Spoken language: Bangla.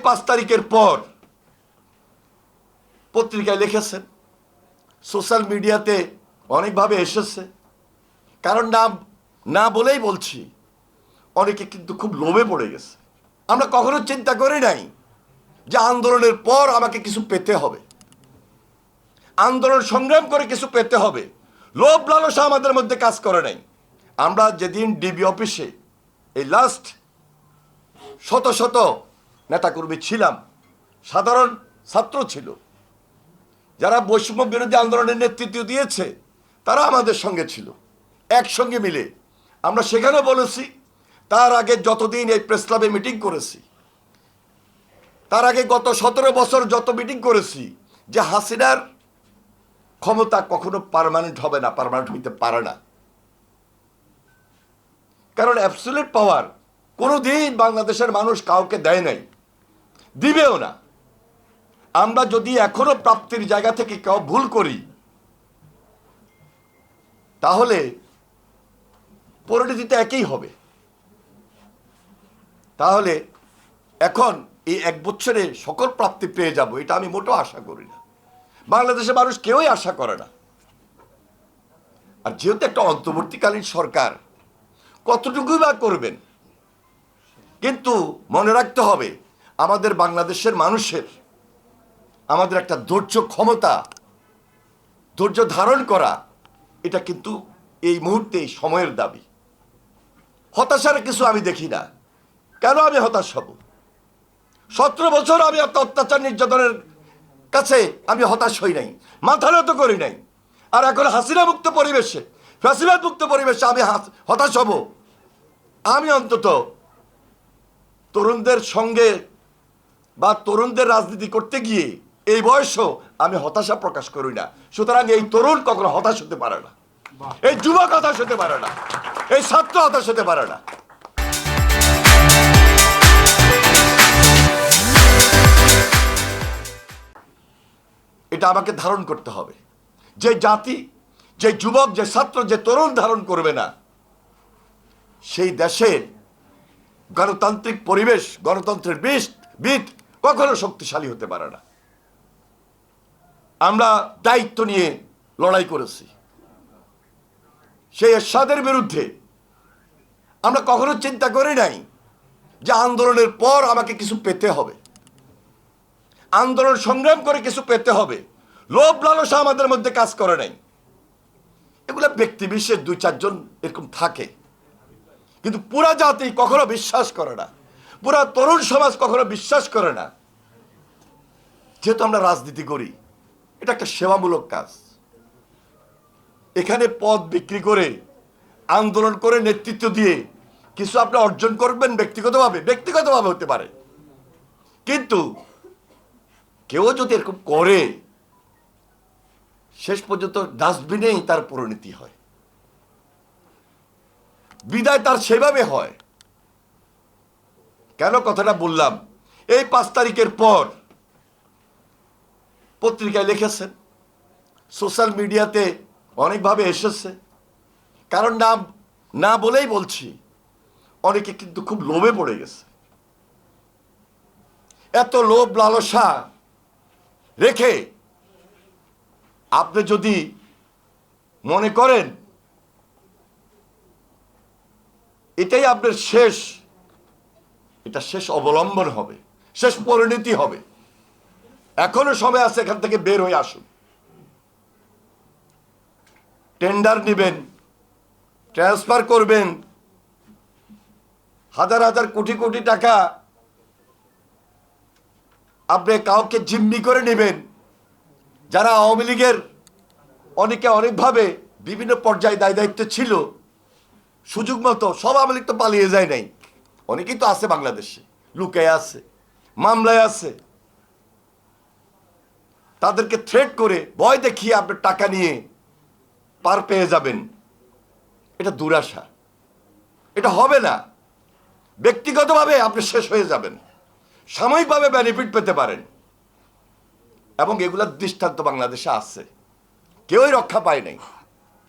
5 তারিখের পর পত্রিকায় লিখেছেন, সোশ্যাল মিডিয়াতে অনেকভাবে এসেছে। কারণ নাম না বলেই বলছি, অনেকে কিন্তু খুব লোভে পড়ে গেছে। আমরা কখনো চিন্তা করি নাই যে আন্দোলনের পর আমাকে কিছু পেতে হবে, আন্দোলন সংগ্রাম করে কিছু পেতে হবে। লোভ লালসা আমাদের মধ্যে কাজ করে নাই। আমরা যেদিন ডিবি অফিসে এই লাস্ট শত শত নেতাকর্মী ছিলাম, সাধারণ ছাত্র ছিল, যারা বৈষম্য বিরোধী আন্দোলনের নেতৃত্ব দিয়েছে, তারা আমাদের সঙ্গে ছিল। একসঙ্গে মিলে আমরা সেখানে বলেছি, তার আগে যতদিন এই প্রেস ক্লাবে মিটিং করেছি, তার আগে গত 17 বছর যত মিটিং করেছি, যে হাসিনার ক্ষমতা কখনো পার্মানেন্ট হবে না, পার্মানেন্ট হইতে পারে না। কারণ অ্যাবসলিউট পাওয়ার কোনোদিন বাংলাদেশের মানুষ কাউকে দেয় নাই, দিবেও না। আমরা যদি এখনো প্রাপ্তির জায়গা থেকে কেউ ভুল করি, তাহলে পরিণতিতে একই হবে। তাহলে এখন এই 1 বছরে সকল প্রাপ্তি পেয়ে যাব, এটা আমি মোটেও আশা করি না। বাংলাদেশের মানুষ কেউই আশা করে না। আর যেহেতু একটা অন্তর্বর্তীকালীন সরকার, কতটুকুই বা করবেন। কিন্তু মনে রাখতে হবে, আমাদের বাংলাদেশের মানুষের, আমাদের একটা ধৈর্য ক্ষমতা, ধৈর্য ধারণ করা, এটা কিন্তু এই মুহূর্তে সময়ের দাবি। হতাশার কিছু আমি দেখি না। কেন আমি হতাশ হব? 17 বছর আমি অত্যাচার নির্যাতনের কাছে আমি হতাশ হই নাই, মাথা নত করি নাই। আর এখন হাসিনা মুক্ত পরিবেশে, ফ্যাসিবাদ মুক্ত পরিবেশে আমি হতাশ হব? আমি অন্তত তরুণদের সঙ্গে বা তরুণদের রাজনীতি করতে গিয়ে এই বয়সেও আমি হতাশা প্রকাশ করি না। সুতরাং এই তরুণ কখনো হতাশ হতে পারে না, এই যুবক হতাশ হতে পারে না, এই ছাত্র হতাশ হতে পারে না। এটা আমাকে ধারণ করতে হবে। যে জাতি, যে যুবক, যে ছাত্র, যে তরুণ ধারণ করবে না, সেই দেশের গণতান্ত্রিক পরিবেশ, গণতন্ত্রের ভিত কখনো শক্তিশালী হতে পারে না। আমরা দায়িত্ব নিয়ে লড়াই করেছি সেই এরশাদের বিরুদ্ধে। আমরা কখনো চিন্তা করি নাই যে আন্দোলনের পর আমাকে কিছু পেতে হবে, আন্দোলন সংগ্রাম করে কিছু পেতে হবে। লোভ লালসা আমাদের মধ্যে কাজ করে নাই। এগুলো ব্যক্তি বিশেষ 2-4 জন এরকম থাকে, কিন্তু পুরা জাতি কখনো বিশ্বাস করে না, পুরা তরুণ সমাজ কখনো বিশ্বাস করে না। যেহেতু আমরা রাজনীতি করি, এটা একটা সেবামূলক কাজ। এখানে পদ বিক্রি করে, আন্দোলন করে, নেতৃত্ব দিয়ে কিছু আপনি অর্জন করবেন ব্যক্তিগতভাবে হতে পারে। কিন্তু কেউ যদি এরকম করে, শেষ পর্যন্ত ডাস্টবিনেই তার পরিণতি হয়, বিদায় তার সেভাবে হয়। কেন কথাটা বললাম? এই 5 তারিখের পর পত্রিকায় লিখেছেন, সোশ্যাল মিডিয়াতে অনেকভাবে এসেছে। কারণ নাম না বলেই বলছি, অনেকে কিন্তু খুব লোভে পড়ে গেছে। এত লোভ লালসা রেখে আপনি যদি মনে করেন এটাই আপনার শেষ, এটা শেষ অবলম্বন হবে, শেষ পরিণতি হবে। এখনো সময় আছে, এখান থেকে বের হয়ে আসুন। টেন্ডার নেবেন, ট্রান্সফার করবেন, হাজার হাজার কোটি কোটি টাকা আপনি কাউকে জিম্মি করে নেবেন। যারা আওয়ামী লীগের অনেকে অনেকভাবে বিভিন্ন পর্যায়ে দায় দায়িত্ব ছিল, সুযোগ মতো সব আওয়ামী লীগ তো পালিয়ে যায় নাই, অনেকেই তো আছে বাংলাদেশে, লুকায় আছে, মামলায় আছে। তাদেরকে থ্রেট করে, ভয় দেখিয়ে আপনি টাকা নিয়ে পার পেয়ে যাবেন, এটা দুরাশা। এটা হবে না। ব্যক্তিগতভাবে আপনি শেষ হয়ে যাবেন, সাময়িকভাবে বেনিফিট পেতে পারেন, এবং এগুলোর দৃষ্টান্ত বাংলাদেশে আছে, কেউই রক্ষা পায় নাই।